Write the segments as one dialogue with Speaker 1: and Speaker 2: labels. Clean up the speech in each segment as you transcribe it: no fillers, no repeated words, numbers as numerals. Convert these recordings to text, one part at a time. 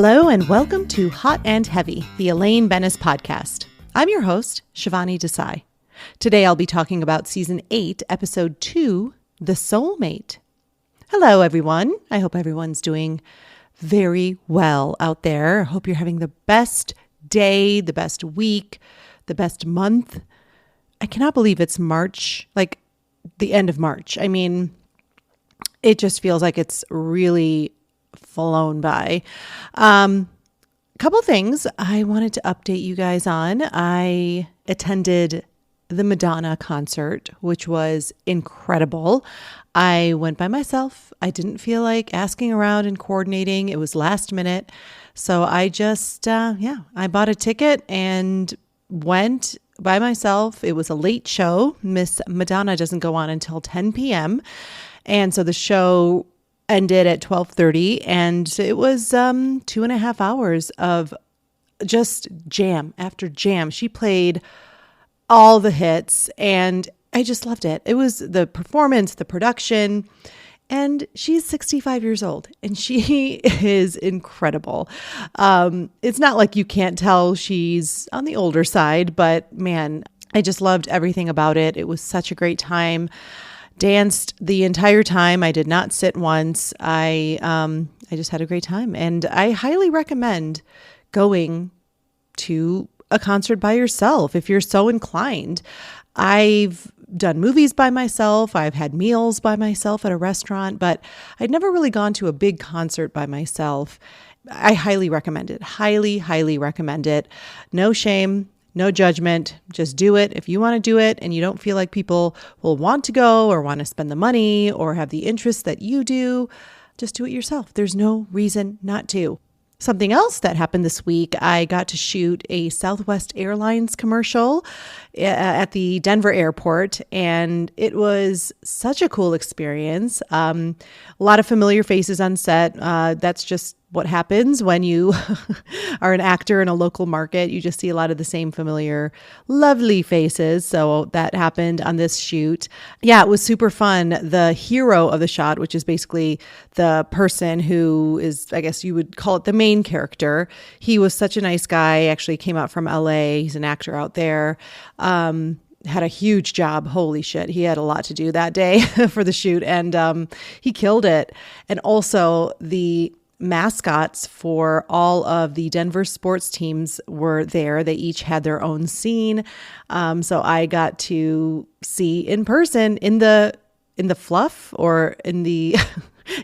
Speaker 1: Hello and welcome to Hot and Heavy, the Elaine podcast. I'm your host, Shivani Desai. Today I'll be talking about Season 8, Episode 2, The Soulmate. Hello everyone. I hope everyone's doing very well out there. I hope you're having the best day, the best week, the best month. I cannot believe it's March, like the end of March. I mean, it just feels like it's really flown by. Couple things I wanted to update you guys on. I attended the Madonna concert, which was incredible. I went by myself. I didn't feel like asking around and coordinating. It was last minute. So I just, I bought a ticket and went by myself. It was a late show. Miss Madonna doesn't go on until 10 p.m. And so the show ended at 12:30, and it was 2.5 hours of just jam after jam. She played all the hits, and I just loved it. It was the performance, the production, and she's 65 years old, and she is incredible. It's not like you can't tell she's on the older side, but man, I just loved everything about it. It was such a great time. Danced the entire time. I did not sit once. I just had a great time, and I highly recommend going to a concert by yourself if you're so inclined. I've done movies by myself. I've had meals by myself at a restaurant, but I'd never really gone to a big concert by myself. I highly recommend it. Highly, highly recommend it. No shame. No judgment. Just do it if you want to do it and you don't feel like people will want to go or want to spend the money or have the interest that you do. Just do it yourself. There's no reason not to. Something else that happened this week, I got to shoot a Southwest Airlines commercial at the Denver airport, and it was such a cool experience. A lot of familiar faces on set. That's just what happens when you are an actor in a local market. You just see a lot of the same familiar, lovely faces. So that happened on this shoot. Yeah, it was super fun. The hero of the shot, which is basically the person who is, I guess you would call it the main character. He was such a nice guy. Actually came out from LA. He's an actor out there. Had a huge job. Holy shit. He had a lot to do that day for the shoot, and he killed it. And also the mascots for all of the Denver sports teams were there. They each had their own scene. So I got to see in person in the fluff or in the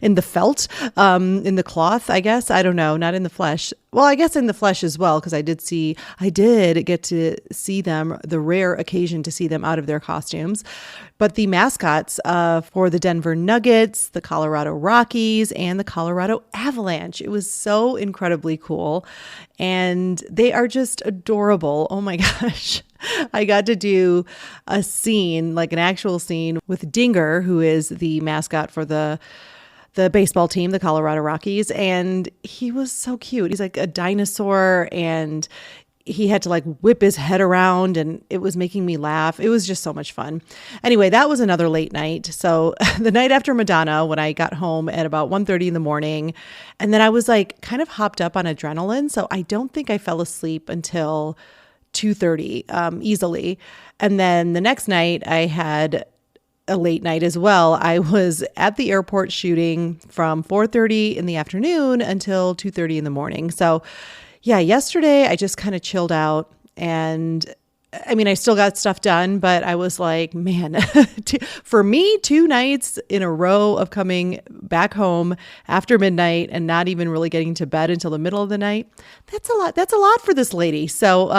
Speaker 1: in the felt, in the cloth, I guess. I don't know, not in the flesh. Well, I guess in the flesh as well, because I did get to see them, the rare occasion to see them out of their costumes. But the mascots for the Denver Nuggets, the Colorado Rockies, and the Colorado Avalanche, it was so incredibly cool. And they are just adorable. Oh my gosh. I got to do a scene, like an actual scene with Dinger, who is the mascot for the baseball team, the Colorado Rockies. And he was so cute. He's like a dinosaur, and he had to like whip his head around, and it was making me laugh. It was just so much fun. Anyway, that was another late night. So the night after Madonna, when I got home at about 1:30 in the morning, and then I was like kind of hopped up on adrenaline. So I don't think I fell asleep until 2:30 easily. And then the next night I had a late night as well. I was at the airport shooting from 4:30 in the afternoon until 2:30 in the morning. So yeah, yesterday I just kind of chilled out, and I mean, I still got stuff done, but I was like, man, for me, 2 nights in a row of coming back home after midnight and not even really getting to bed until the middle of the night, that's a lot. That's a lot for this lady. So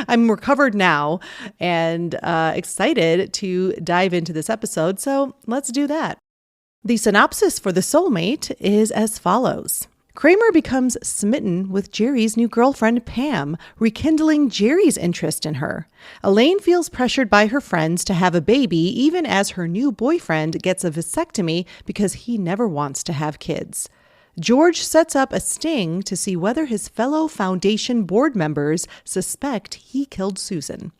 Speaker 1: I'm recovered now and excited to dive into this episode. So let's do that. The synopsis for The Soulmate is as follows. Kramer becomes smitten with Jerry's new girlfriend, Pam, rekindling Jerry's interest in her. Elaine feels pressured by her friends to have a baby, even as her new boyfriend gets a vasectomy because he never wants to have kids. George sets up a sting to see whether his fellow Foundation board members suspect he killed Susan.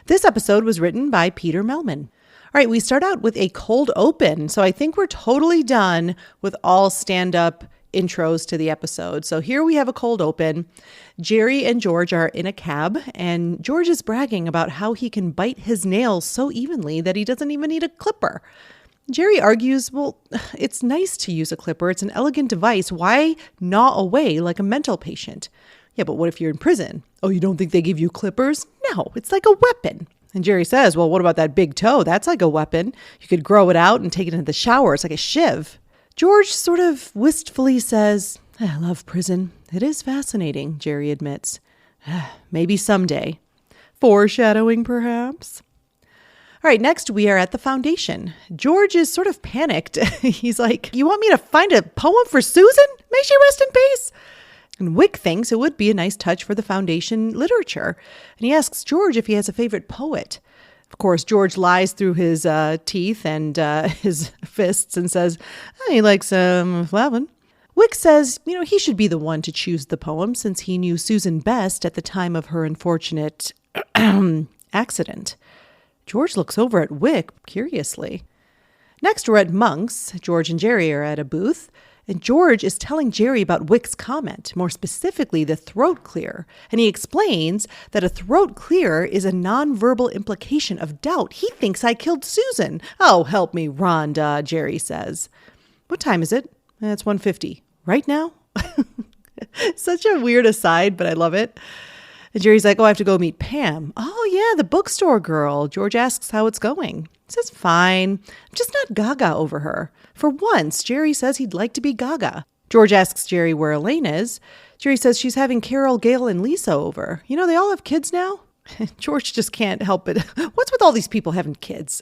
Speaker 1: This episode was written by Peter Melman. All right, we start out with a cold open. So I think we're totally done with all stand-up intros to the episode. So here we have a cold open. Jerry and George are in a cab, and George is bragging about how he can bite his nails so evenly that he doesn't even need a clipper. Jerry argues, well, it's nice to use a clipper. It's an elegant device. Why gnaw away like a mental patient? Yeah, but what if you're in prison? Oh, you don't think they give you clippers? No, it's like a weapon. And Jerry says, well, what about that big toe? That's like a weapon. You could grow it out and take it into the shower. It's like a shiv. George sort of wistfully says, I love prison. It is fascinating, Jerry admits. Maybe someday. Foreshadowing, perhaps? All right, next we are at the foundation. George is sort of panicked. He's like, you want me to find a poem for Susan? May she rest in peace. And Wick thinks it would be a nice touch for the foundation literature. And he asks George if he has a favorite poet. Of course, George lies through his teeth and his fists and says, he likes Flavin. Wick says, he should be the one to choose the poem since he knew Susan best at the time of her unfortunate accident. George looks over at Wick curiously. Next, we're at Monk's. George and Jerry are at a booth, and George is telling Jerry about Wick's comment, more specifically the throat clear. And he explains that a throat clear is a nonverbal implication of doubt. He thinks I killed Susan. Oh, help me, Rhonda, Jerry says. What time is it? It's 1:50. Right now? Such a weird aside, but I love it. And Jerry's like, I have to go meet Pam. Oh, yeah, the bookstore girl. George asks how it's going. He says, fine. I'm just not gaga over her. For once, Jerry says he'd like to be gaga. George asks Jerry where Elaine is. Jerry says she's having Carol, Gail, and Lisa over. They all have kids now. George just can't help it. What's with all these people having kids?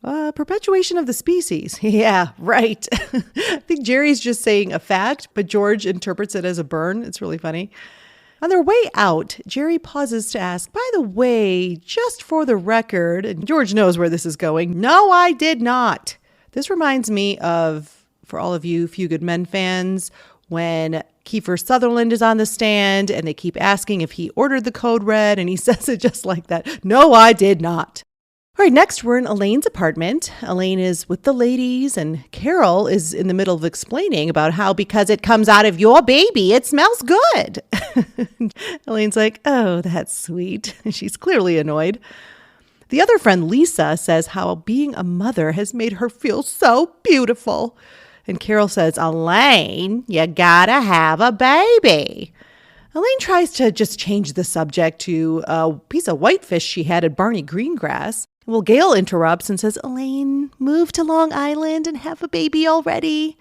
Speaker 1: Perpetuation of the species. Yeah, right. I think Jerry's just saying a fact, but George interprets it as a burn. It's really funny. On their way out, Jerry pauses to ask, by the way, just for the record, and George knows where this is going. No, I did not. This reminds me of, for all of you Few Good Men fans, when Kiefer Sutherland is on the stand and they keep asking if he ordered the code red, and he says it just like that. No, I did not. All right, next we're in Elaine's apartment. Elaine is with the ladies, and Carol is in the middle of explaining about how because it comes out of your baby, it smells good. Elaine's like, oh, that's sweet. She's clearly annoyed. The other friend, Lisa, says how being a mother has made her feel so beautiful. And Carol says, Elaine, you gotta have a baby. Elaine tries to just change the subject to a piece of whitefish she had at Barney Greengrass. Well, Gail interrupts and says, Elaine, move to Long Island and have a baby already.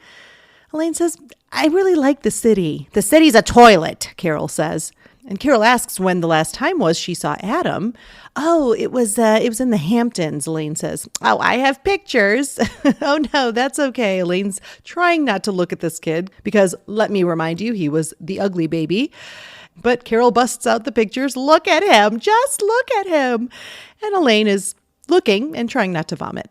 Speaker 1: Elaine says, I really like the city. The city's a toilet, Carol says. And Carol asks when the last time was she saw Adam. Oh, it was in the Hamptons, Elaine says. Oh, I have pictures. Oh, no, that's okay. Elaine's trying not to look at this kid because, let me remind you, he was the ugly baby. But Carol busts out the pictures. Look at him. Just look at him. And Elaine is looking and trying not to vomit.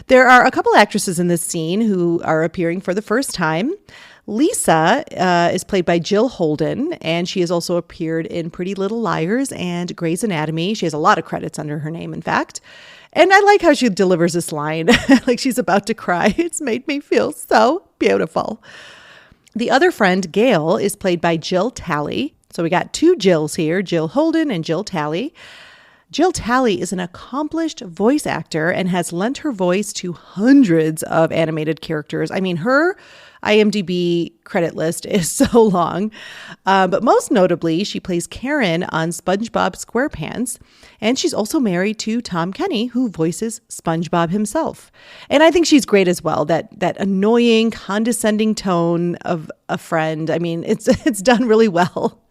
Speaker 1: There are a couple actresses in this scene who are appearing for the first time. Lisa is played by Jill Holden, and she has also appeared in Pretty Little Liars and Grey's Anatomy. She has a lot of credits under her name, in fact. And I like how she delivers this line, like she's about to cry. It's made me feel so beautiful. The other friend, Gail, is played by Jill Talley. So we got two Jills here, Jill Holden and Jill Talley. Jill Talley is an accomplished voice actor and has lent her voice to hundreds of animated characters. I mean, her IMDb credit list is so long. But most notably, she plays Karen on SpongeBob SquarePants. And she's also married to Tom Kenny, who voices SpongeBob himself. And I think she's great as well. That annoying, condescending tone of a friend. I mean, it's done really well.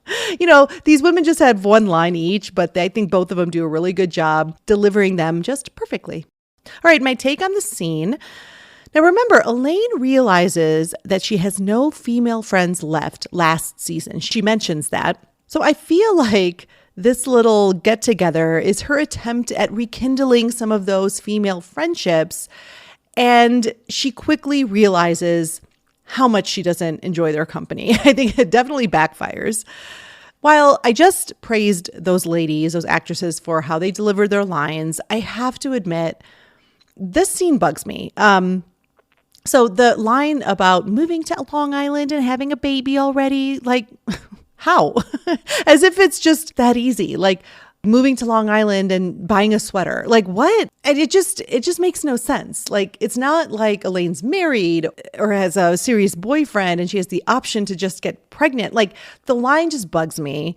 Speaker 1: These women just have one line each, but I think both of them do a really good job delivering them just perfectly. All right, my take on the scene. Now, remember, Elaine realizes that she has no female friends left last season. She mentions that. So I feel like this little get-together is her attempt at rekindling some of those female friendships. And she quickly realizes how much she doesn't enjoy their company. I think it definitely backfires. While I just praised those ladies, those actresses, for how they delivered their lines, I have to admit, this scene bugs me. So the line about moving to Long Island and having a baby already, like, how? As if it's just that easy. Like moving to Long Island and buying a sweater. Like what? And it just makes no sense. Like it's not like Elaine's married or has a serious boyfriend and she has the option to just get pregnant. Like the line just bugs me.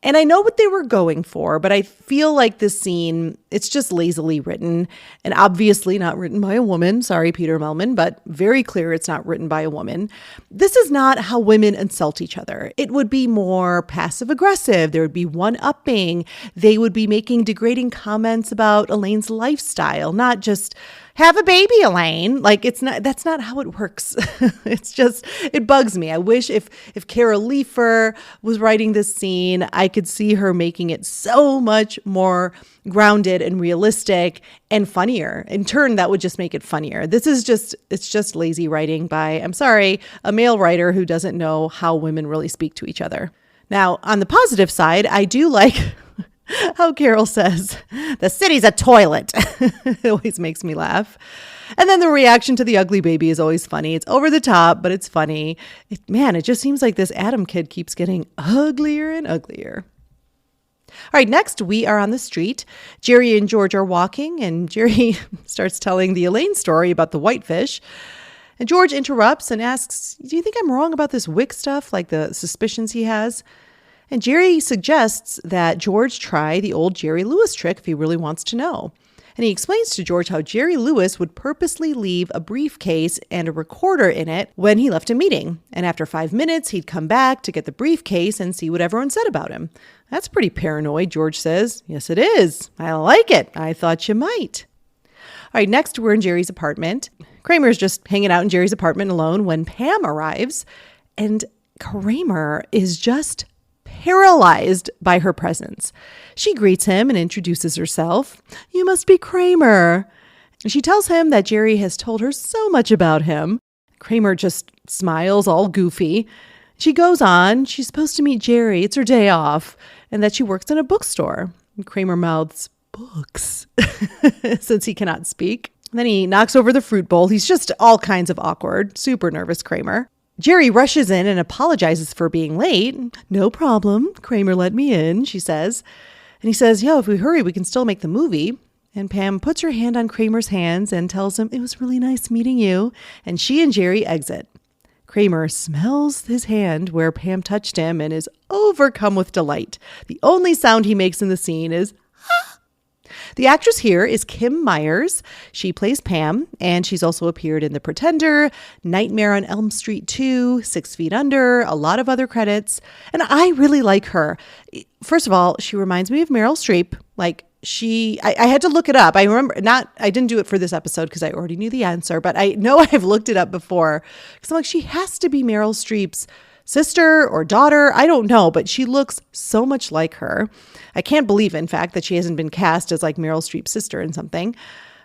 Speaker 1: And I know what they were going for, but I feel like this scene, it's just lazily written and obviously not written by a woman. Sorry, Peter Melman, but very clear it's not written by a woman. This is not how women insult each other. It would be more passive aggressive. There would be one-upping. They would be making degrading comments about Elaine's lifestyle, not just have a baby, Elaine. Like that's not how it works. It bugs me. I wish if Carol Leifer was writing this scene, I could see her making it so much more grounded and realistic and funnier. In turn, that would just make it funnier. It's just lazy writing by, I'm sorry, a male writer who doesn't know how women really speak to each other. Now, on the positive side, I do like how Carol says, the city's a toilet. It always makes me laugh. And then the reaction to the ugly baby is always funny. It's over the top, but it's funny. It just seems like this Adam kid keeps getting uglier and uglier. All right, next we are on the street. Jerry and George are walking, and Jerry starts telling the Elaine story about the whitefish. And George interrupts and asks, do you think I'm wrong about this wick stuff, like the suspicions he has? And Jerry suggests that George try the old Jerry Lewis trick if he really wants to know. And he explains to George how Jerry Lewis would purposely leave a briefcase and a recorder in it when he left a meeting. And after 5 minutes, he'd come back to get the briefcase and see what everyone said about him. That's pretty paranoid, George says. Yes, it is. I like it. I thought you might. All right, next we're in Jerry's apartment. Kramer's just hanging out in Jerry's apartment alone when Pam arrives. And Kramer is just paralyzed by her presence. She greets him and introduces herself. You must be Kramer. She tells him that Jerry has told her so much about him. Kramer just smiles all goofy. She goes on, she's supposed to meet Jerry, it's her day off, and that she works in a bookstore. Kramer mouths, books, since he cannot speak. Then he knocks over the fruit bowl. He's just all kinds of awkward, super nervous Kramer. Jerry rushes in and apologizes for being late. No problem. Kramer let me in, she says. And he says, if we hurry, we can still make the movie. And Pam puts her hand on Kramer's hands and tells him, it was really nice meeting you. And she and Jerry exit. Kramer smells his hand where Pam touched him and is overcome with delight. The only sound he makes in the scene is, ah. The actress here is Kim Myers. She plays Pam, and she's also appeared in The Pretender, Nightmare on Elm Street 2, 6 Feet Under, a lot of other credits. And I really like her. First of all, she reminds me of Meryl Streep. I had to look it up. I didn't do it for this episode because I already knew the answer, but I know I've looked it up before. Because I'm like, she has to be Meryl Streep's sister or daughter. I don't know, but she looks so much like her. I can't believe, in fact, that she hasn't been cast as like Meryl Streep's sister in something.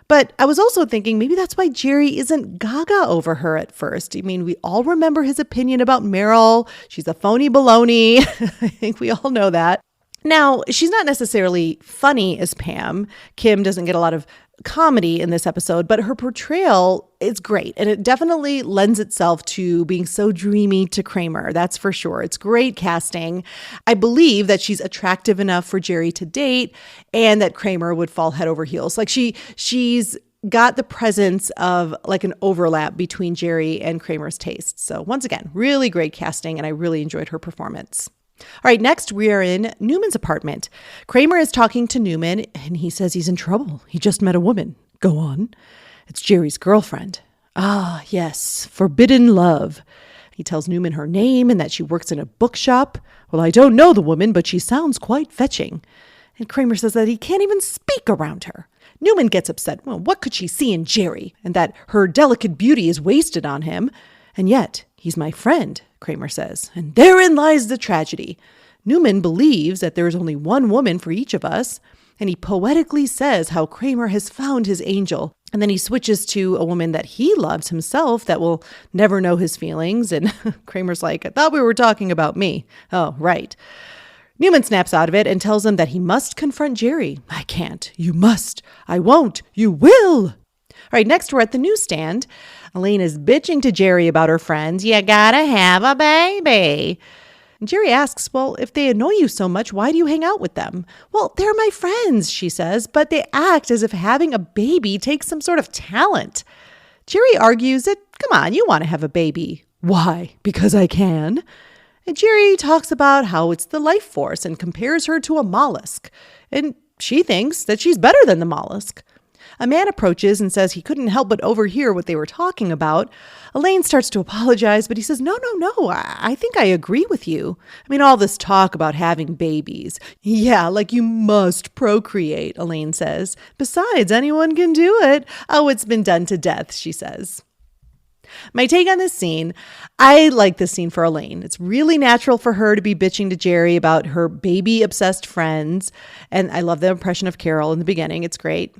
Speaker 1: But I was also thinking maybe that's why Jerry isn't gaga over her at first. I mean, we all remember his opinion about Meryl. She's a phony baloney. I think we all know that. Now, she's not necessarily funny as Pam. Kim doesn't get a lot of comedy in this episode, but her portrayal is great. And it definitely lends itself to being so dreamy to Kramer. That's for sure. It's great casting. I believe that she's attractive enough for Jerry to date and that Kramer would fall head over heels. Like she's got the presence of like an overlap between Jerry and Kramer's tastes. So once again, really great casting, and I really enjoyed her performance. All right, next we are in Newman's apartment. Kramer is talking to Newman and he says he's in trouble. He just met a woman. Go on. It's Jerry's girlfriend. Ah, yes, forbidden love. He tells Newman her name and that she works in a bookshop. Well, I don't know the woman, but she sounds quite fetching. And Kramer says that he can't even speak around her. Newman gets upset. Well, what could she see in Jerry? And that her delicate beauty is wasted on him. And yet, he's my friend, Kramer says. And therein lies the tragedy. Newman believes that there is only one woman for each of us. And he poetically says how Kramer has found his angel. And then he switches to a woman that he loves himself that will never know his feelings. And Kramer's like, I thought we were talking about me. Oh, right. Newman snaps out of it and tells him that he must confront Jerry. I can't. You must. I won't. You will. All right, next we're at the newsstand. Elaine is bitching to Jerry about her friends. You gotta have a baby. And Jerry asks, well, if they annoy you so much, why do you hang out with them? Well, they're my friends, she says, but they act as if having a baby takes some sort of talent. Jerry argues that, come on, you want to have a baby. Why? Because I can. And Jerry talks about how it's the life force and compares her to a mollusk. And she thinks that she's better than the mollusk. A man approaches and says he couldn't help but overhear what they were talking about. Elaine starts to apologize, but he says, no, I think I agree with you. I mean, all this talk about having babies. Yeah, like you must procreate, Elaine says. Besides, anyone can do it. Oh, it's been done to death, she says. My take on this scene, I like this scene for Elaine. It's really natural for her to be bitching to Jerry about her baby-obsessed friends. And I love the impression of Carol in the beginning. It's great.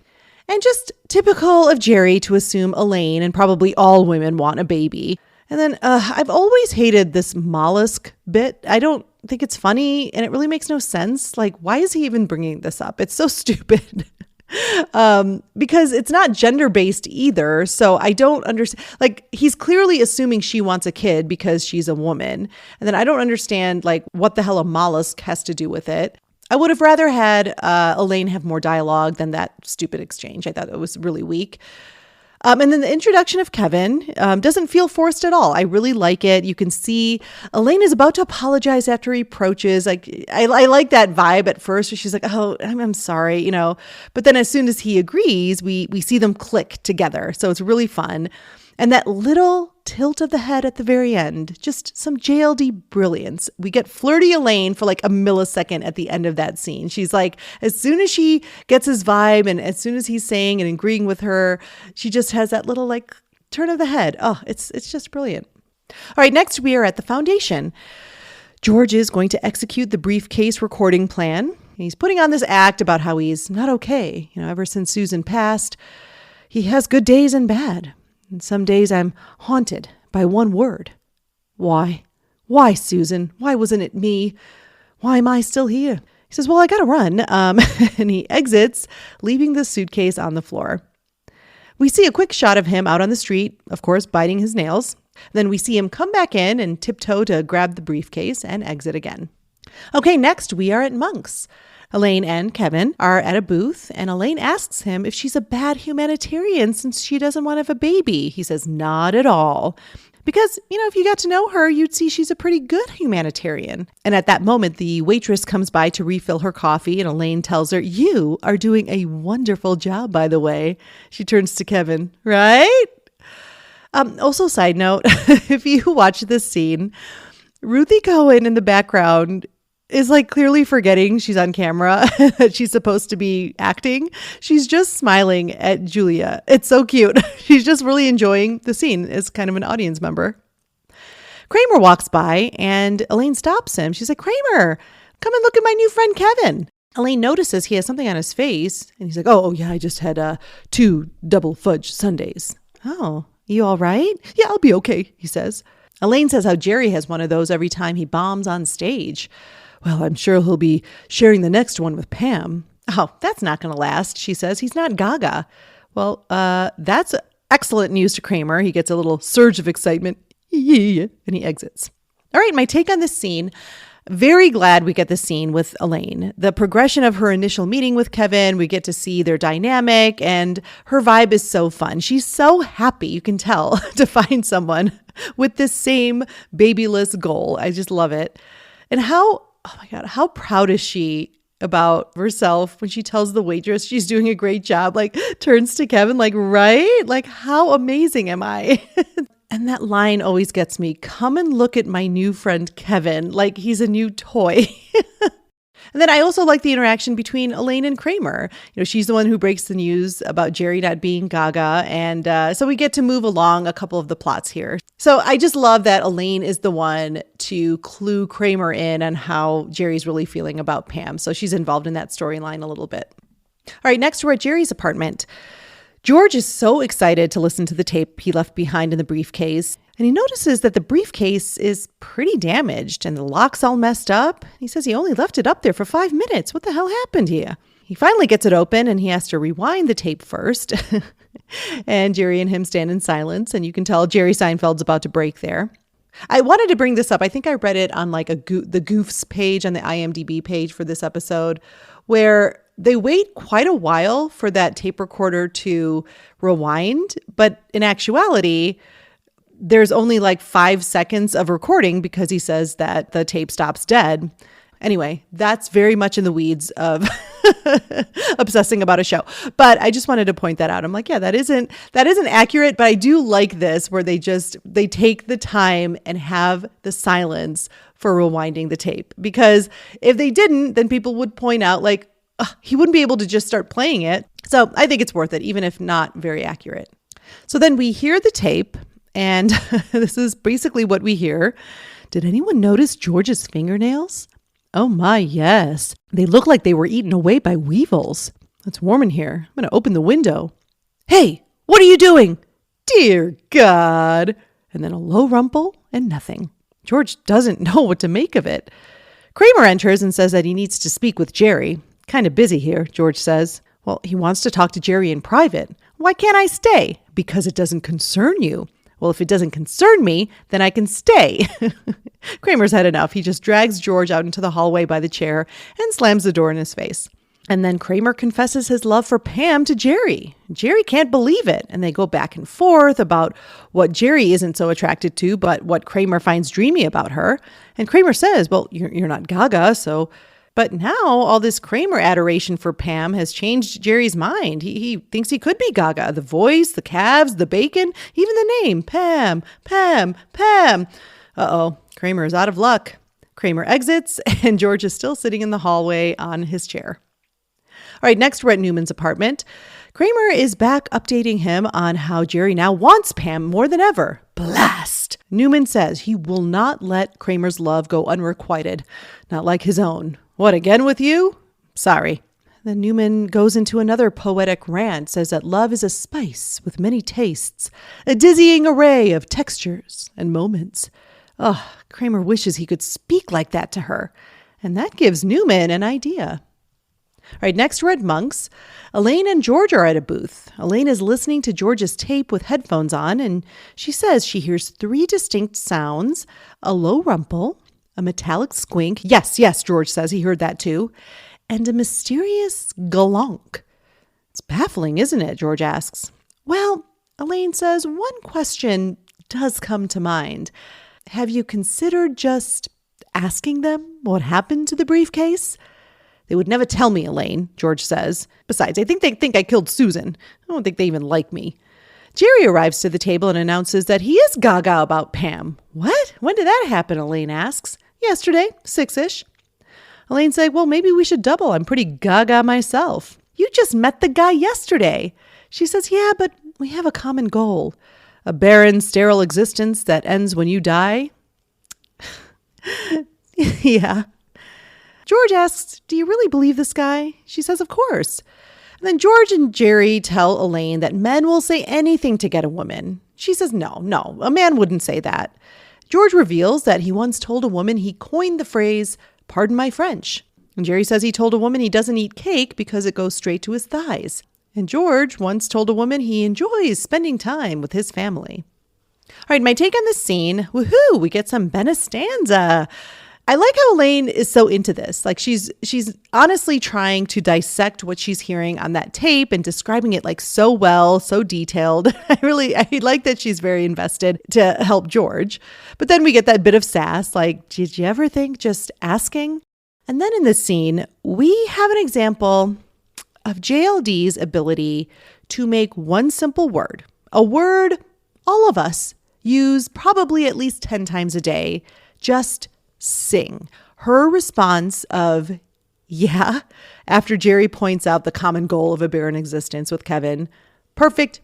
Speaker 1: And just typical of Jerry to assume Elaine and probably all women want a baby. And then I've always hated this mollusk bit. I don't think it's funny and it really makes no sense. Like, why is he even bringing this up? It's so stupid. Because it's not gender-based either. So I don't understand. Like, he's clearly assuming she wants a kid because she's a woman. And then I don't understand, like, what the hell a mollusk has to do with it. I would have rather had Elaine have more dialogue than that stupid exchange. I thought it was really weak. And then the introduction of Kevin doesn't feel forced at all. I really like it. You can see Elaine is about to apologize after he approaches. Like I like that vibe at first where she's like, oh, I'm sorry, you know. But then as soon as he agrees, we see them click together. So it's really fun. And that little tilt of the head at the very end, just some JLD brilliance. We get flirty Elaine for like a millisecond at the end of that scene. She's like, as soon as she gets his vibe and as soon as he's saying and agreeing with her, she just has that little like turn of the head. Oh, it's just brilliant. All right, next we are at the foundation. George is going to execute the briefcase recording plan. He's putting on this act about how he's not okay. You know, ever since Susan passed, he has good days and bad. And some days I'm haunted by one word. Why? Why, Susan? Why wasn't it me? Why am I still here? He says, well, I gotta run. And he exits, leaving the suitcase on the floor. We see a quick shot of him out on the street, of course, biting his nails. Then we see him come back in and tiptoe to grab the briefcase and exit again. Okay, next we are at Monk's. Elaine and Kevin are at a booth, and Elaine asks him if she's a bad humanitarian since she doesn't want to have a baby. He says, not at all. Because, you know, if you got to know her, you'd see she's a pretty good humanitarian. And at that moment, the waitress comes by to refill her coffee, and Elaine tells her, you are doing a wonderful job, by the way. She turns to Kevin, right? Also, side note, if you watch this scene, Ruthie Cohen in the background is like clearly forgetting she's on camera, that she's supposed to be acting. She's just smiling at Julia. It's so cute. She's just really enjoying the scene as kind of an audience member. Kramer walks by and Elaine stops him. She's like, Kramer, come and look at my new friend, Kevin. Elaine notices he has something on his face. And he's like, oh yeah, I just had 2 double fudge sundaes. Oh, you all right? Yeah, I'll be okay, he says. Elaine says how Jerry has one of those every time he bombs on stage. Well, I'm sure he'll be sharing the next one with Pam. Oh, that's not going to last, she says. He's not Gaga. Well, that's excellent news to Kramer. He gets a little surge of excitement. Yeah, and he exits. All right, my take on this scene. Very glad we get the scene with Elaine. The progression of her initial meeting with Kevin, we get to see their dynamic, and her vibe is so fun. She's so happy, you can tell, to find someone with this same babyless goal. I just love it. And oh my God, how proud is she about herself when she tells the waitress she's doing a great job, like turns to Kevin, like, right? Like, how amazing am I? And that line always gets me. Come and look at my new friend, Kevin, like he's a new toy. And then I also like the interaction between Elaine and Kramer. You know, she's the one who breaks the news about Jerry not being Gaga. And so we get to move along a couple of the plots here. So I just love that Elaine is the one to clue Kramer in on how Jerry's really feeling about Pam. So she's involved in that storyline a little bit. All right, next we're at Jerry's apartment. George is so excited to listen to the tape he left behind in the briefcase. And he notices that the briefcase is pretty damaged and the lock's all messed up. He says he only left it up there for 5 minutes. What the hell happened here? He finally gets it open and he has to rewind the tape first. And Jerry and him stand in silence, and you can tell Jerry Seinfeld's about to break there. I wanted to bring this up. I think I read it on like the Goofs page on the IMDb page for this episode, where they wait quite a while for that tape recorder to rewind. But in actuality, there's only like 5 seconds of recording because he says that the tape stops dead. Anyway, that's very much in the weeds of obsessing about a show. But I just wanted to point that out. I'm like, yeah, that isn't accurate, but I do like this where they take the time and have the silence for rewinding the tape. Because if they didn't, then people would point out like, he wouldn't be able to just start playing it. So I think it's worth it, even if not very accurate. So then we hear the tape, and this is basically what we hear. Did anyone notice George's fingernails? Oh my, yes. They look like they were eaten away by weevils. It's warm in here. I'm going to open the window. Hey, what are you doing? Dear God. And then a low rumble and nothing. George doesn't know what to make of it. Kramer enters and says that he needs to speak with Jerry. Kind of busy here, George says. Well, he wants to talk to Jerry in private. Why can't I stay? Because it doesn't concern you. Well, if it doesn't concern me, then I can stay. Kramer's had enough. He just drags George out into the hallway by the chair and slams the door in his face. And then Kramer confesses his love for Pam to Jerry. Jerry can't believe it. And they go back and forth about what Jerry isn't so attracted to, but what Kramer finds dreamy about her. And Kramer says, well, you're not Gaga, so... But now all this Kramer adoration for Pam has changed Jerry's mind. He thinks he could be Gaga. The voice, the calves, the bacon, even the name, Pam, Pam, Pam. Uh-oh, Kramer is out of luck. Kramer exits, and George is still sitting in the hallway on his chair. All right, next we're at Newman's apartment. Kramer is back updating him on how Jerry now wants Pam more than ever. Blast! Newman says he will not let Kramer's love go unrequited, not like his own. What, again with you? Sorry. Then Newman goes into another poetic rant, says that love is a spice with many tastes, a dizzying array of textures and moments. Oh, Kramer wishes he could speak like that to her. And that gives Newman an idea. All right, next we're at Monk's. Elaine and George are at a booth. Elaine is listening to George's tape with headphones on, and she says she hears 3 distinct sounds, a low rumble, a metallic squink. Yes, George says he heard that too. And a mysterious galonk. It's baffling, isn't it? George asks. Well, Elaine says one question does come to mind. Have you considered just asking them what happened to the briefcase? They would never tell me, Elaine, George says. Besides, I think they think I killed Susan. I don't think they even like me. Jerry arrives to the table and announces that he is gaga about Pam. What? When did that happen? Elaine asks. Yesterday, 6-ish. Elaine said, well, maybe we should double. I'm pretty gaga myself. You just met the guy yesterday. She says, yeah, but we have a common goal. A barren, sterile existence that ends when you die. Yeah. George asks, do you really believe this guy? She says, of course. And then George and Jerry tell Elaine that men will say anything to get a woman. She says, no, a man wouldn't say that. George reveals that he once told a woman he coined the phrase, pardon my French. And Jerry says he told a woman he doesn't eat cake because it goes straight to his thighs. And George once told a woman he enjoys spending time with his family. All right, my take on this scene, woohoo, we get some Benestanza. I like how Elaine is so into this. Like she's honestly trying to dissect what she's hearing on that tape and describing it like so well, so detailed. I like that she's very invested to help George. But then we get that bit of sass, like, did you ever think just asking? And then in this scene, we have an example of JLD's ability to make one simple word, a word all of us use probably at least 10 times a day, just sing. Her response of, yeah, after Jerry points out the common goal of a barren existence with Kevin. Perfect.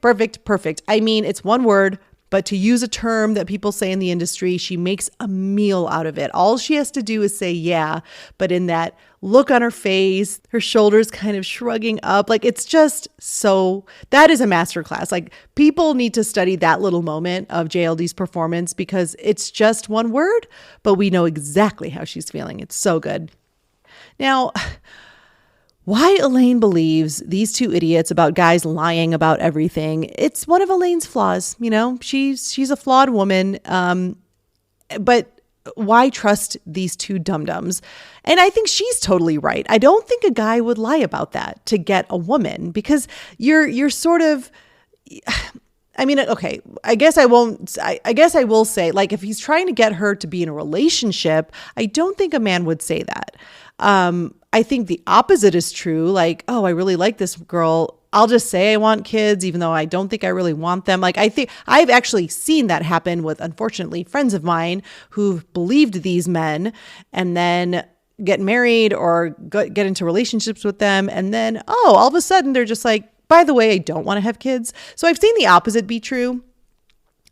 Speaker 1: I mean, it's one word, but to use a term that people say in the industry, she makes a meal out of it. All she has to do is say, yeah, but in that look on her face, her shoulders kind of shrugging up, like it's just so, that is a masterclass. Like people need to study that little moment of JLD's performance because it's just one word, but we know exactly how she's feeling. It's so good. Now, Why Elaine believes these two idiots about guys lying about everything. It's one of Elaine's flaws. She's a flawed woman. But why trust these two dum-dums? And I think she's totally right. I don't think a guy would lie about that to get a woman, because you're sort of, I mean, okay, I guess I will say, like, if he's trying to get her to be in a relationship, I don't think a man would say that. I think the opposite is true. Like, oh, I really like this girl. I'll just say I want kids, even though I don't think I really want them. Like, I think I've actually seen that happen with, unfortunately, friends of mine who've believed these men and then get married or get into relationships with them. And then, all of a sudden they're just like, by the way, I don't want to have kids. So I've seen the opposite be true.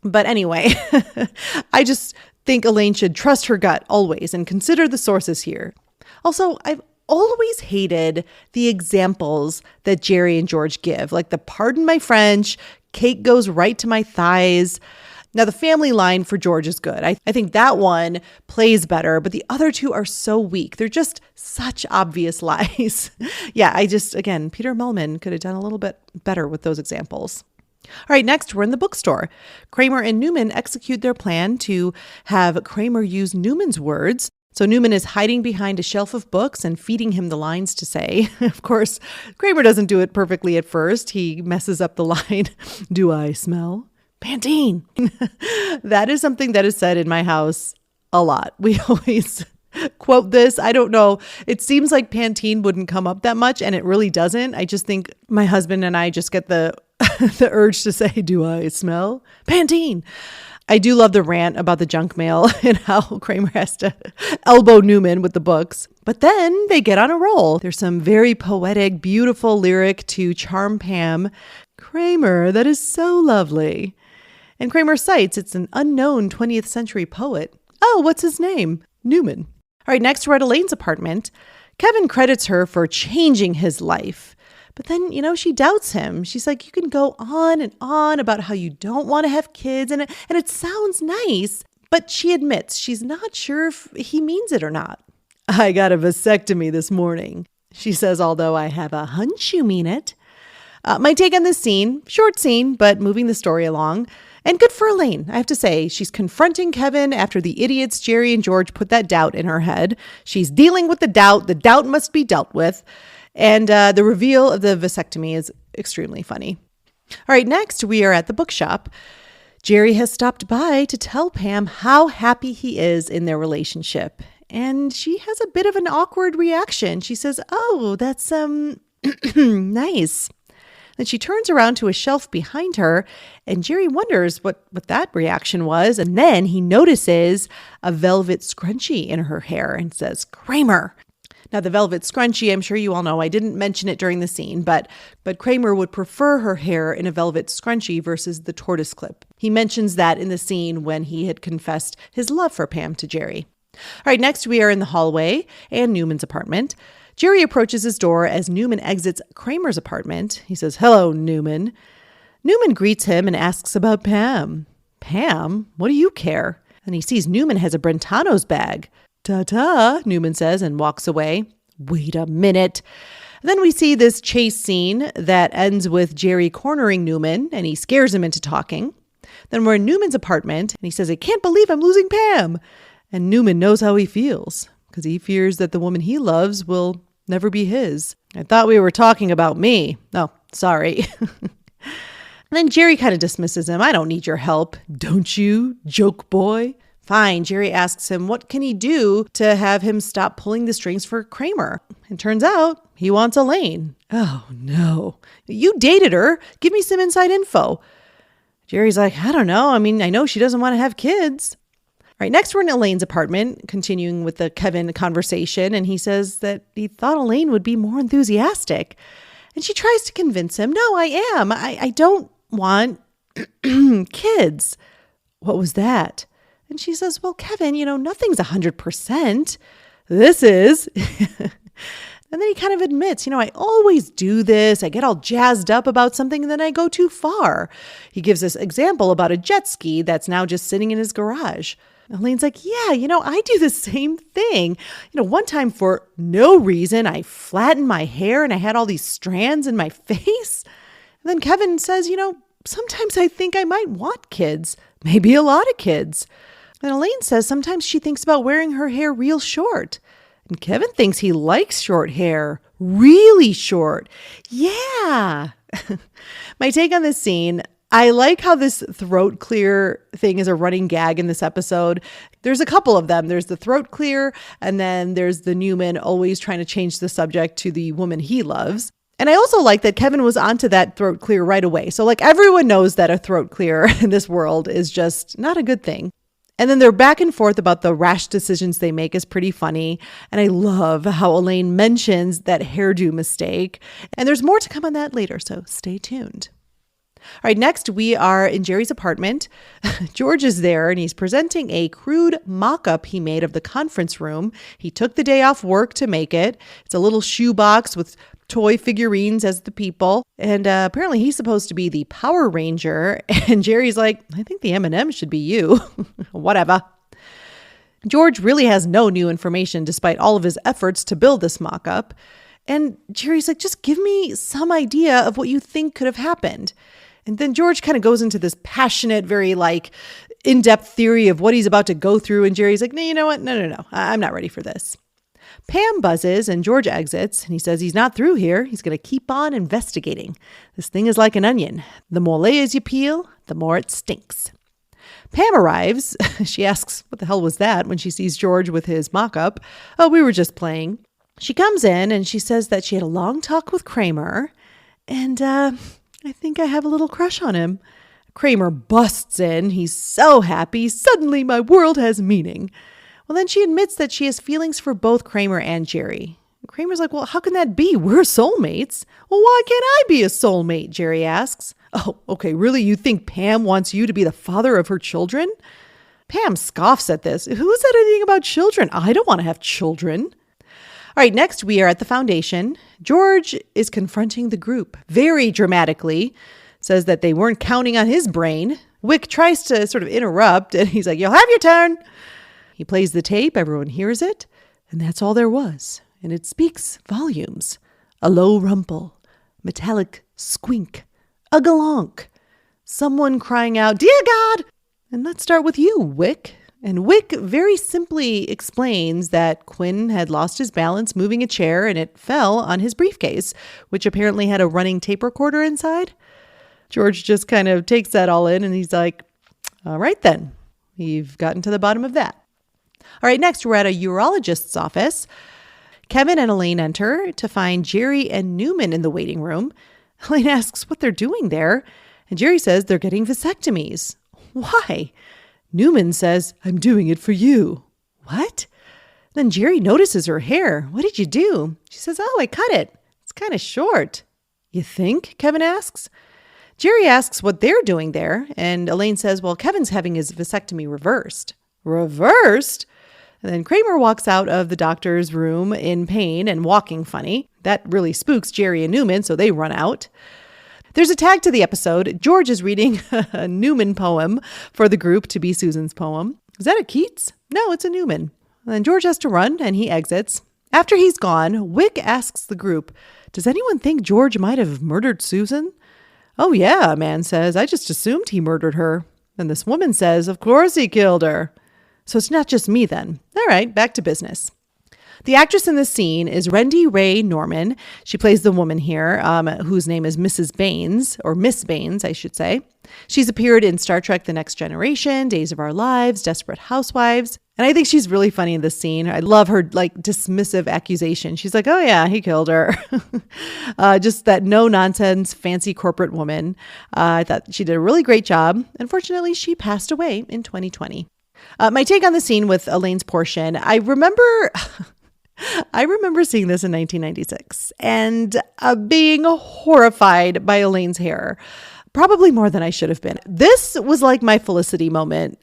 Speaker 1: But anyway, I just think Elaine should trust her gut always and consider the sources here. Also, I've always hated the examples that Jerry and George give, like the pardon my French, cake goes right to my thighs. Now, the family line for George is good. I think that one plays better, but the other two are so weak. They're just such obvious lies. Again, Peter Mellman could have done a little bit better with those examples. All right, next, we're in the bookstore. Kramer and Newman execute their plan to have Kramer use Newman's words. So Newman is hiding behind a shelf of books and feeding him the lines to say. Of course, Kramer doesn't do it perfectly at first. He messes up the line, "Do I smell Pantene?" That is something that is said in my house a lot. We always quote this. I don't know. It seems like Pantene wouldn't come up that much, and it really doesn't. I just think my husband and I just get the the urge to say, "Do I smell Pantene?" I do love the rant about the junk mail and how Kramer has to elbow Newman with the books. But then they get on a roll. There's some very poetic, beautiful lyric to charm Pam. "Kramer, that is so lovely." And Kramer cites it's an unknown 20th century poet. Oh, what's his name? Newman. All right, next we're at Elaine's apartment. Kevin credits her for changing his life. But then, she doubts him. She's like, you can go on and on about how you don't want to have kids. And it sounds nice. But she admits she's not sure if he means it or not. "I got a vasectomy this morning," she says, although I have a hunch you mean it. My take on this scene, short scene, but moving the story along. And good for Elaine, I have to say. She's confronting Kevin after the idiots Jerry and George put that doubt in her head. She's dealing with the doubt. The doubt must be dealt with. And the reveal of the vasectomy is extremely funny. All right, next we are at the bookshop. Jerry has stopped by to tell Pam how happy he is in their relationship. And she has a bit of an awkward reaction. She says, "Oh, that's nice." Then she turns around to a shelf behind her, and Jerry wonders what that reaction was. And then he notices a velvet scrunchie in her hair and says, "Kramer." Now, the velvet scrunchie, I'm sure you all know, I didn't mention it during the scene, but Kramer would prefer her hair in a velvet scrunchie versus the tortoise clip. He mentions that in the scene when he had confessed his love for Pam to Jerry. All right, next we are in the hallway and Newman's apartment. Jerry approaches his door as Newman exits Kramer's apartment. He says, "Hello, Newman." Newman greets him and asks about Pam. "Pam? What do you care?" And he sees Newman has a Brentano's bag. "Ta-ta," Newman says and walks away. Wait a minute. And then we see this chase scene that ends with Jerry cornering Newman, and he scares him into talking. Then we're in Newman's apartment, and he says, "I can't believe I'm losing Pam." And Newman knows how he feels, because he fears that the woman he loves will never be his. "I thought we were talking about me." "Oh, sorry." And then Jerry kind of dismisses him. "I don't need your help." "Don't you, joke boy?" Fine. Jerry asks him what can he do to have him stop pulling the strings for Kramer. And turns out he wants Elaine. "Oh, no. You dated her. Give me some inside info." Jerry's like, "I don't know. I mean, I know she doesn't want to have kids." All right, next we're in Elaine's apartment, continuing with the Kevin conversation. And he says that he thought Elaine would be more enthusiastic. And she tries to convince him, "No, I am. I don't want kids." "What was that?" And she says, "Well, Kevin, nothing's 100%. This is." And then he kind of admits, "I always do this. I get all jazzed up about something and then I go too far." He gives this example about a jet ski that's now just sitting in his garage. Elaine's like, yeah, I do the same thing. One time for no reason, I flattened my hair and I had all these strands in my face. And then Kevin says, sometimes I think I might want kids, maybe a lot of kids. And Elaine says sometimes she thinks about wearing her hair real short. And Kevin thinks he likes short hair, really short. Yeah. My take on this scene, I like how this throat clear thing is a running gag in this episode. There's a couple of them. There's the throat clear, and then there's the Newman always trying to change the subject to the woman he loves. And I also like that Kevin was onto that throat clear right away. So everyone knows that a throat clear in this world is just not a good thing. And then their back and forth about the rash decisions they make is pretty funny. And I love how Elaine mentions that hairdo mistake. And there's more to come on that later, so stay tuned. All right, next we are in Jerry's apartment. George is there and he's presenting a crude mock-up he made of the conference room. He took the day off work to make it. It's a little shoebox with toy figurines as the people. And apparently he's supposed to be the Power Ranger. And Jerry's like, I think the M&M should be you. Whatever. George really has no new information despite all of his efforts to build this mock-up. And Jerry's like, just give me some idea of what you think could have happened. And then George kind of goes into this passionate, very in-depth theory of what he's about to go through. And Jerry's like, no, you know what? No. I'm not ready for this. Pam buzzes and George exits and he says he's not through here. He's going to keep on investigating. This thing is like an onion. The more layers you peel, the more it stinks. Pam arrives. She asks, what the hell was that, when she sees George with his mock-up. Oh, we were just playing. She comes in and she says that she had a long talk with Kramer. And I think I have a little crush on him. Kramer busts in. He's so happy. Suddenly my world has meaning. Well, then she admits that she has feelings for both Kramer and Jerry. Kramer's like, well, how can that be? We're soulmates. Well, why can't I be a soulmate? Jerry asks. Oh, okay, really? You think Pam wants you to be the father of her children? Pam scoffs at this. Who said anything about children? I don't want to have children. All right, next we are at the foundation. George is confronting the group very dramatically, says that they weren't counting on his brain. Wick tries to sort of interrupt, and he's like, you'll have your turn. He plays the tape, everyone hears it, and that's all there was. And it speaks volumes. A low rumble, metallic squink, a galonk, someone crying out, dear God! And let's start with you, Wick. And Wick very simply explains that Quinn had lost his balance moving a chair and it fell on his briefcase, which apparently had a running tape recorder inside. George just kind of takes that all in and he's like, all right then, we've gotten to the bottom of that. All right, next we're at a urologist's office. Kevin and Elaine enter to find Jerry and Newman in the waiting room. Elaine asks what they're doing there, and Jerry says they're getting vasectomies. Why? Newman says, I'm doing it for you. What? Then Jerry notices her hair. What did you do? She says, oh, I cut it. It's kind of short. You think? Kevin asks. Jerry asks what they're doing there, and Elaine says, well, Kevin's having his vasectomy reversed. Reversed? And then Kramer walks out of the doctor's room in pain and walking funny. That really spooks Jerry and Newman, so they run out. There's a tag to the episode. George is reading a Newman poem for the group to be Susan's poem. Is that a Keats? No, it's a Newman. And then George has to run and he exits. After he's gone, Wick asks the group, does anyone think George might have murdered Susan? Oh yeah, a man says, I just assumed he murdered her. And this woman says, of course he killed her. So it's not just me then. All right, back to business. The actress in this scene is Rendy Ray Norman. She plays the woman here, whose name is Mrs. Baines, or Miss Baines, I should say. She's appeared in Star Trek The Next Generation, Days of Our Lives, Desperate Housewives. And I think she's really funny in this scene. I love her dismissive accusation. She's like, oh yeah, he killed her. Just that no-nonsense, fancy corporate woman. I thought she did a really great job. Unfortunately, she passed away in 2020. My take on the scene with Elaine's portion, I remember seeing this in 1996 and being horrified by Elaine's hair, probably more than I should have been. This was like my Felicity moment.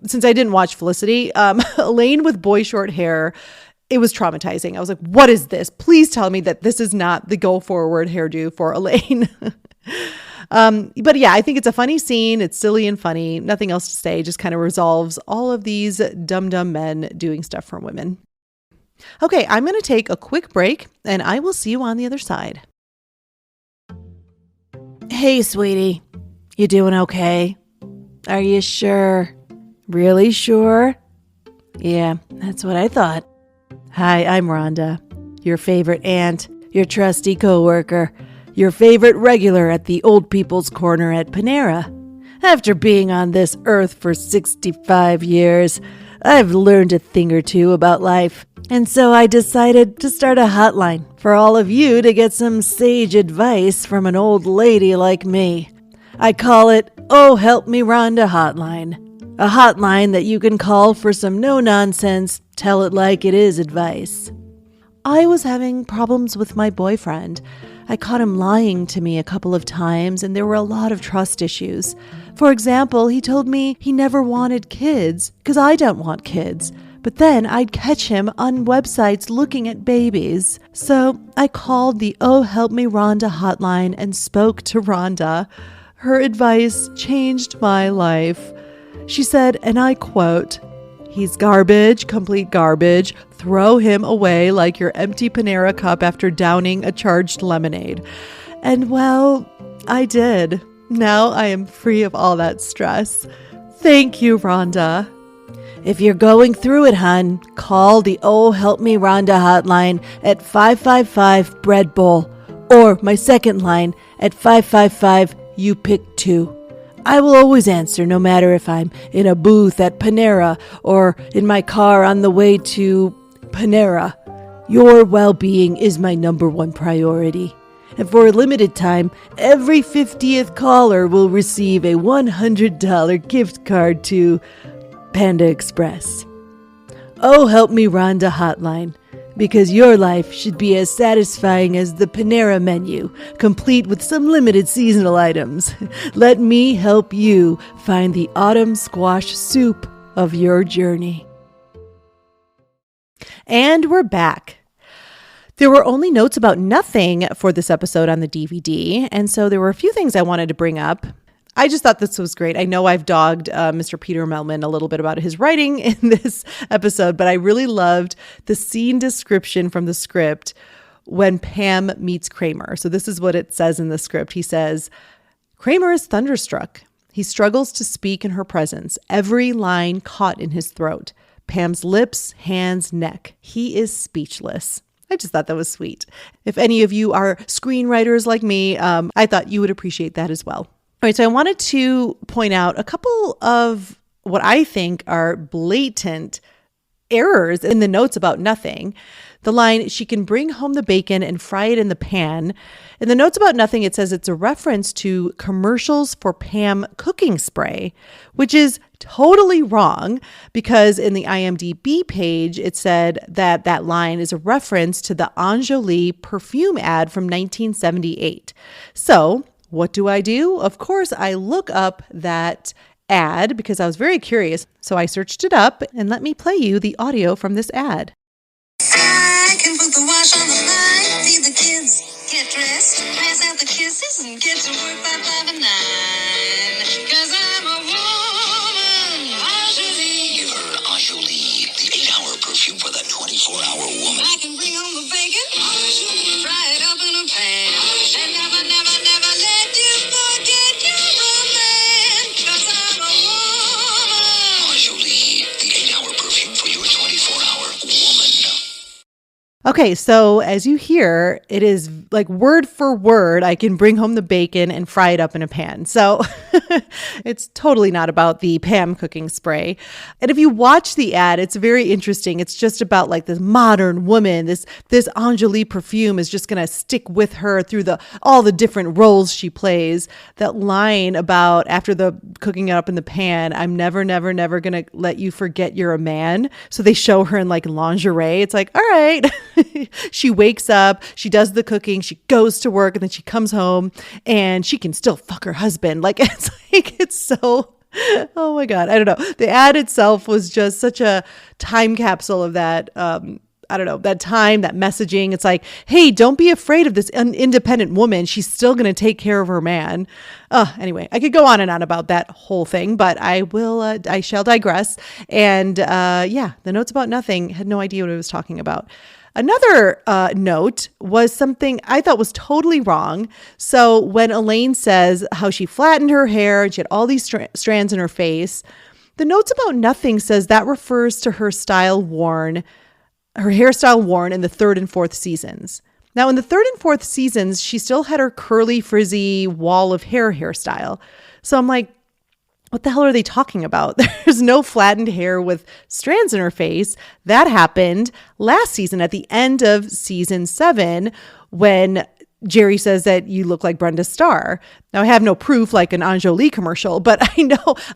Speaker 1: Since I didn't watch Felicity, Elaine with boy short hair, it was traumatizing. I was like, what is this? Please tell me that this is not the go forward hairdo for Elaine. But yeah, I think it's a funny scene. It's silly and funny. Nothing else to say. Just kind of resolves all of these dumb men doing stuff for women. Okay, I'm going to take a quick break and I will see you on the other side. Hey, sweetie. You doing okay? Are you sure? Really sure? Yeah, that's what I thought. Hi, I'm Rhonda, your favorite aunt, your trusty coworker, your favorite regular at the Old People's Corner at Panera. After being on this earth for 65 years, I've learned a thing or two about life, and so I decided to start a hotline for all of you to get some sage advice from an old lady like me. I call it Oh Help Me Rhonda Hotline, a hotline that you can call for some no-nonsense, tell it like it is advice. I was having problems with my boyfriend. I caught him lying to me a couple of times, and there were a lot of trust issues. For example, he told me he never wanted kids because I don't want kids. But then I'd catch him on websites looking at babies. So I called the Oh Help Me Rhonda hotline and spoke to Rhonda. Her advice changed my life. She said, and I quote, "He's garbage, complete garbage. Throw him away like your empty Panera cup after downing a charged lemonade." And well, I did. Now I am free of all that stress. Thank you, Rhonda. If you're going through it, hon, call the Oh Help Me Rhonda hotline at 555 Bread Bowl or my second line at 555 You Pick 2. I will always answer, no matter if I'm in a booth at Panera or in my car on the way to Panera. Your well-being is my number one priority. And for a limited time, every 50th caller will receive a $100 gift card to Panda Express. Oh, help me, Rhonda hotline, because your life should be as satisfying as the Panera menu, complete with some limited seasonal items. Let me help you find the autumn squash soup of your journey. And we're back. There were only notes about nothing for this episode on the DVD, and so there were a few things I wanted to bring up. I just thought this was great. I know I've dogged Mr. Peter Melman a little bit about his writing in this episode, but I really loved the scene description from the script when Pam meets Kramer. So this is what it says in the script. He says, Kramer is thunderstruck. He struggles to speak in her presence, every line caught in his throat. Pam's lips, hands, neck. He is speechless. I just thought that was sweet. If any of you are screenwriters like me, I thought you would appreciate that as well. All right, so I wanted to point out a couple of what I think are blatant errors in the notes about nothing. The line, she can bring home the bacon and fry it in the pan. In the notes about nothing, it says it's a reference to commercials for Pam cooking spray, which is totally wrong because in the IMDb page, it said that that line is a reference to the Enjoli perfume ad from 1978. So what do? Of course, I look up that ad because I was very curious. So I searched it up and let me play you the audio from this ad.
Speaker 2: I can put the wash on the line, feed the kids, get dressed, pass out the kisses, and get to work by 5 and 9. 'Cause I'm a woman, Enjoli.
Speaker 3: You heard Enjoli, the 8-hour perfume for the 24-hour woman.
Speaker 2: I can bring home the bacon, Enjoli. Fry it up in a pan, and never, never, never let you forget your man. 'Cause I'm a woman.
Speaker 3: Enjoli, the 8-hour perfume for your 24-hour woman.
Speaker 1: Okay, so as you hear, it is like word for word, I can bring home the bacon and fry it up in a pan. So it's totally not about the Pam cooking spray. And if you watch the ad, it's very interesting. It's just about like this modern woman, this Enjoli perfume is just going to stick with her through all the different roles she plays. That line about after the cooking it up in the pan, I'm never, never, never going to let you forget you're a man. So they show her in like lingerie. It's like, all right. She wakes up, she does the cooking, she goes to work, and then she comes home and she can still fuck her husband. It's so, oh my God, I don't know. The ad itself was just such a time capsule of that. I don't know, that time, that messaging. It's like, hey, don't be afraid of this independent woman. She's still going to take care of her man. Anyway, I could go on and on about that whole thing, but I shall digress. And the notes about nothing, had no idea what I was talking about. Another note was something I thought was totally wrong. So when Elaine says how she flattened her hair and she had all these strands in her face, the notes about nothing says that refers to her hairstyle worn in the third and fourth seasons. Now, in the third and fourth seasons, she still had her curly, frizzy wall of hair hairstyle. So I'm like, what the hell are they talking about? There's no flattened hair with strands in her face. That happened last season at the end of season 7 when Jerry says that you look like Brenda Starr. Now, I have no proof like an Anjali commercial, but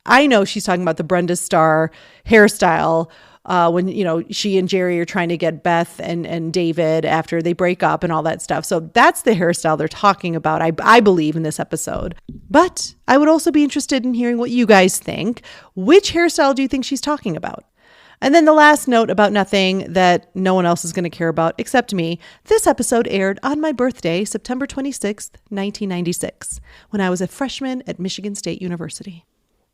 Speaker 1: I know she's talking about the Brenda Starr hairstyle when, she and Jerry are trying to get Beth and David after they break up and all that stuff. So that's the hairstyle they're talking about, I believe, in this episode. But I would also be interested in hearing what you guys think. Which hairstyle do you think she's talking about? And then the last note about nothing that no one else is going to care about except me. This episode aired on my birthday, September 26th, 1996, when I was a freshman at Michigan State University.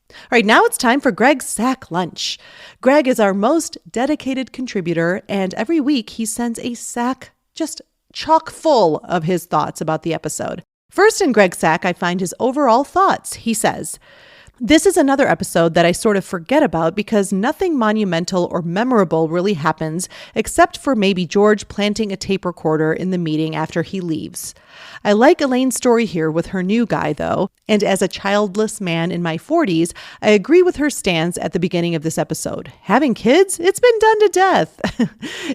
Speaker 1: All right, now it's time for Greg's Sack Lunch. Greg is our most dedicated contributor, and every week he sends a sack just chock full of his thoughts about the episode. First in Greg's sack, I find his overall thoughts. He says, "This is another episode that I sort of forget about because nothing monumental or memorable really happens except for maybe George planting a tape recorder in the meeting after he leaves. I like Elaine's story here with her new guy, though, and as a childless man in my 40s, I agree with her stance at the beginning of this episode. Having kids? It's been done to death."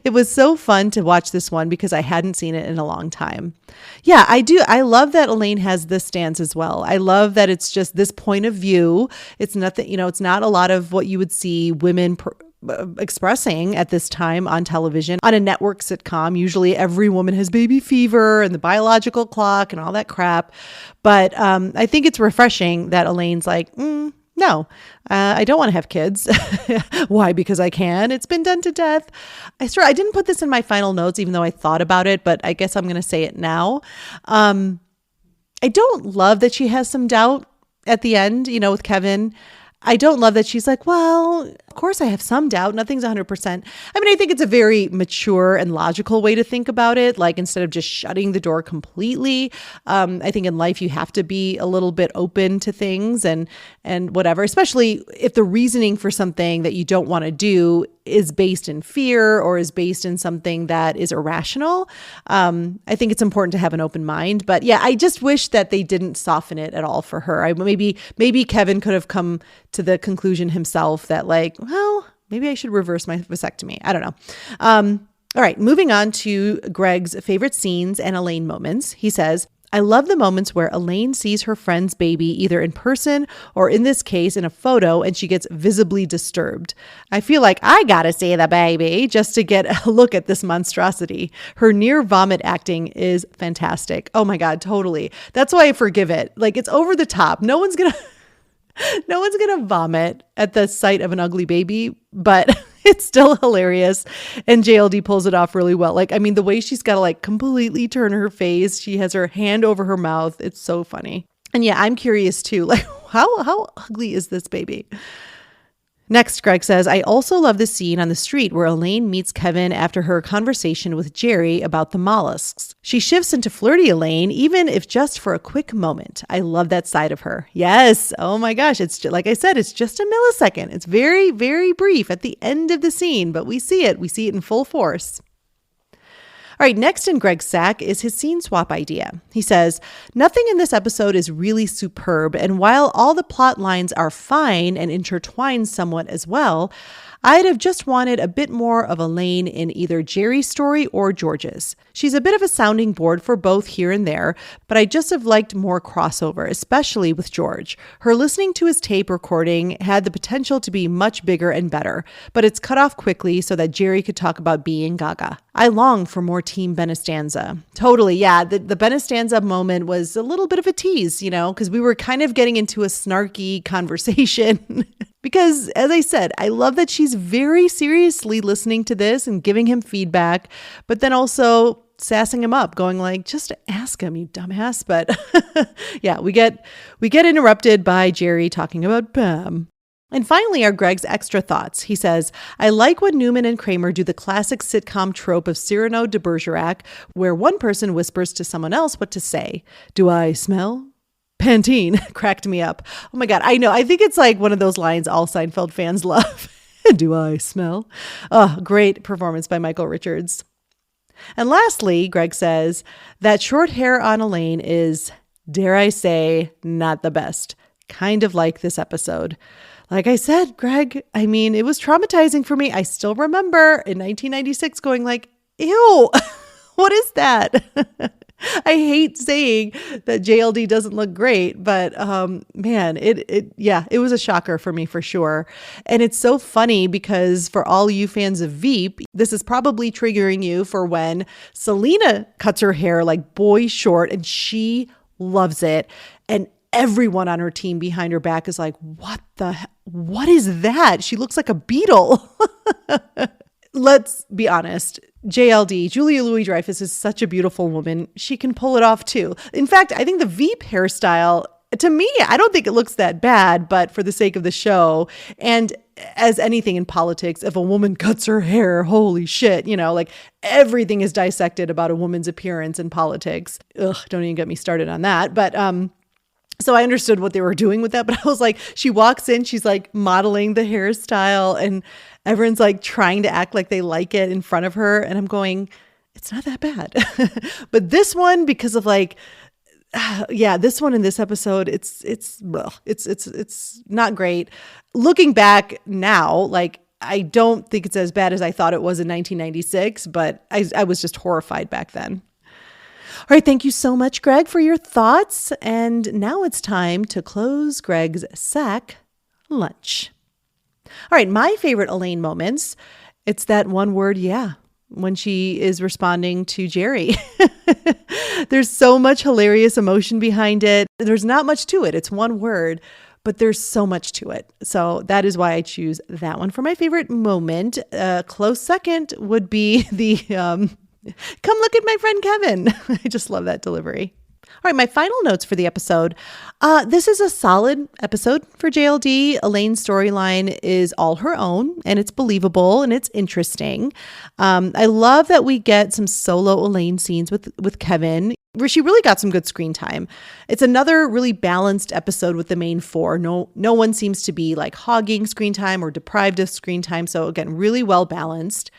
Speaker 1: It was so fun to watch this one because I hadn't seen it in a long time. Yeah, I do. I love that Elaine has this stance as well. I love that it's just this point of view. It's nothing, it's not a lot of what you would see women expressing at this time on television, on a network sitcom. Usually every woman has baby fever and the biological clock and all that crap. But I think it's refreshing that Elaine's like, no, I don't want to have kids. Why? Because I can. It's been done to death. I didn't put this in my final notes, even though I thought about it, but I guess I'm going to say it now. I don't love that she has some doubt at the end, with Kevin. I don't love that she's like, well, of course I have some doubt. Nothing's 100%. I mean, I think it's a very mature and logical way to think about it. Like, instead of just shutting the door completely, I think in life you have to be a little bit open to things and whatever, especially if the reasoning for something that you don't want to do is based in fear or is based in something that is irrational. I think it's important to have an open mind. But yeah, I just wish that they didn't soften it at all for her. Maybe Kevin could have come to the conclusion himself that, like, well, maybe I should reverse my vasectomy. I don't know. All right, moving on to Greg's favorite scenes and Elaine moments. He says, "I love the moments where Elaine sees her friend's baby either in person or, in this case, in a photo, and she gets visibly disturbed. I feel like I gotta see the baby just to get a look at this monstrosity. Her near vomit acting is fantastic." Oh my God, totally. That's why I forgive it. Like, it's over the top. No one's gonna vomit at the sight of an ugly baby, but it's still hilarious. And JLD pulls it off really well. Like, I mean, the way she's got to like completely turn her face, she has her hand over her mouth. It's so funny. And yeah, I'm curious too, like, how ugly is this baby? Next, Greg says, "I also love the scene on the street where Elaine meets Kevin after her conversation with Jerry about the mollusks. She shifts into flirty Elaine, even if just for a quick moment. I love that side of her." Yes. Oh my gosh. It's just, like I said, it's just a millisecond. It's very, very brief at the end of the scene, but we see it. We see it in full force. All right, next in Greg's sack is his scene swap idea. He says, "Nothing in this episode is really superb, and while all the plot lines are fine and intertwined somewhat as well, I'd have just wanted a bit more of Elaine in either Jerry's story or George's. She's a bit of a sounding board for both here and there, but I just have liked more crossover, especially with George. Her listening to his tape recording had the potential to be much bigger and better, but it's cut off quickly so that Jerry could talk about being Gaga. I long for more Team Benestanza." Totally, yeah. The Benestanza moment was a little bit of a tease, because we were kind of getting into a snarky conversation. Because, as I said, I love that she's very seriously listening to this and giving him feedback, but then also sassing him up, going like, just ask him, you dumbass. But yeah, we get interrupted by Jerry talking about Pam. And finally are Greg's extra thoughts. He says, I like when Newman and Kramer do the classic sitcom trope of Cyrano de Bergerac, where one person whispers to someone else what to say. Do I smell? Pantene cracked me up. Oh my God, I know. I think it's like one of those lines all Seinfeld fans love. Do I smell? Oh, great performance by Michael Richards. And lastly, Greg says that short hair on Elaine is, dare I say, not the best. Kind of like this episode. Like I said, Greg, I mean, it was traumatizing for me. I still remember in 1996 going like, ew, what is that? I hate saying that JLD doesn't look great, but man, it was a shocker for me for sure. And it's so funny because for all you fans of Veep, this is probably triggering you for when Selena cuts her hair like boy short and she loves it. And everyone on her team behind her back is like, what is that? She looks like a beetle. Let's be honest. JLD, Julia Louis-Dreyfus, is such a beautiful woman. She can pull it off too. In fact, I think the Veep hairstyle, to me, I don't think it looks that bad, but for the sake of the show, and as anything in politics, if a woman cuts her hair, holy shit, like everything is dissected about a woman's appearance in politics. Ugh, don't even get me started on that. But, so I understood what they were doing with that, but I was like, she walks in, she's like modeling the hairstyle and everyone's like trying to act like they like it in front of her. And I'm going, it's not that bad. But this one, because of like, this one in this episode, it's not great. Looking back now, like, I don't think it's as bad as I thought it was in 1996, but I was just horrified back then. All right, thank you so much, Greg, for your thoughts. And now it's time to close Greg's sack lunch. All right, my favorite Elaine moments, it's that one word, yeah, when she is responding to Jerry. There's so much hilarious emotion behind it. There's not much to it. It's one word, but there's so much to it. So that is why I choose that one for my favorite moment. Close second would be the... come look at my friend Kevin. I just love that delivery. All right, my final notes for the episode. This is a solid episode for JLD. Elaine's storyline is all her own, and it's believable, and it's interesting. I love that we get some solo Elaine scenes with Kevin, where she really got some good screen time. It's another really balanced episode with the main four. No one seems to be like hogging screen time or deprived of screen time. So again, really well balanced.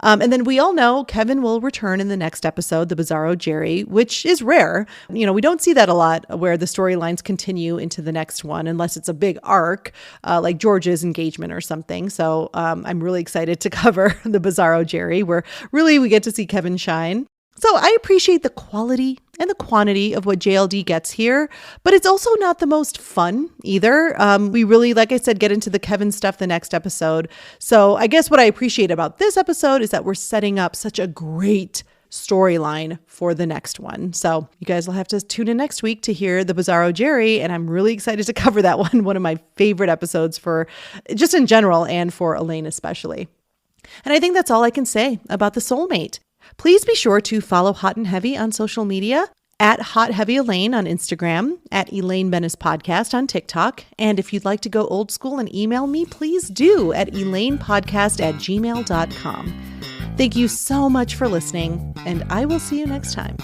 Speaker 1: And then we all know Kevin will return in the next episode, the Bizarro Jerry, which is rare. We don't see that a lot where the storylines continue into the next one, unless it's a big arc, like George's engagement or something. So I'm really excited to cover the Bizarro Jerry, where really we get to see Kevin shine. So I appreciate the quality and the quantity of what JLD gets here, but it's also not the most fun either. We really, like I said, get into the Kevin stuff the next episode. So I guess what I appreciate about this episode is that we're setting up such a great storyline for the next one. So you guys will have to tune in next week to hear the Bizarro Jerry, and I'm really excited to cover that one of my favorite episodes for just in general and for Elaine especially. And I think that's all I can say about The Soulmate. Please be sure to follow Hot and Heavy on social media, at Hot Heavy Elaine on Instagram, at Elaine Bennis Podcast on TikTok. And if you'd like to go old school and email me, please do at elainepodcast@gmail.com. Thank you so much for listening, and I will see you next time.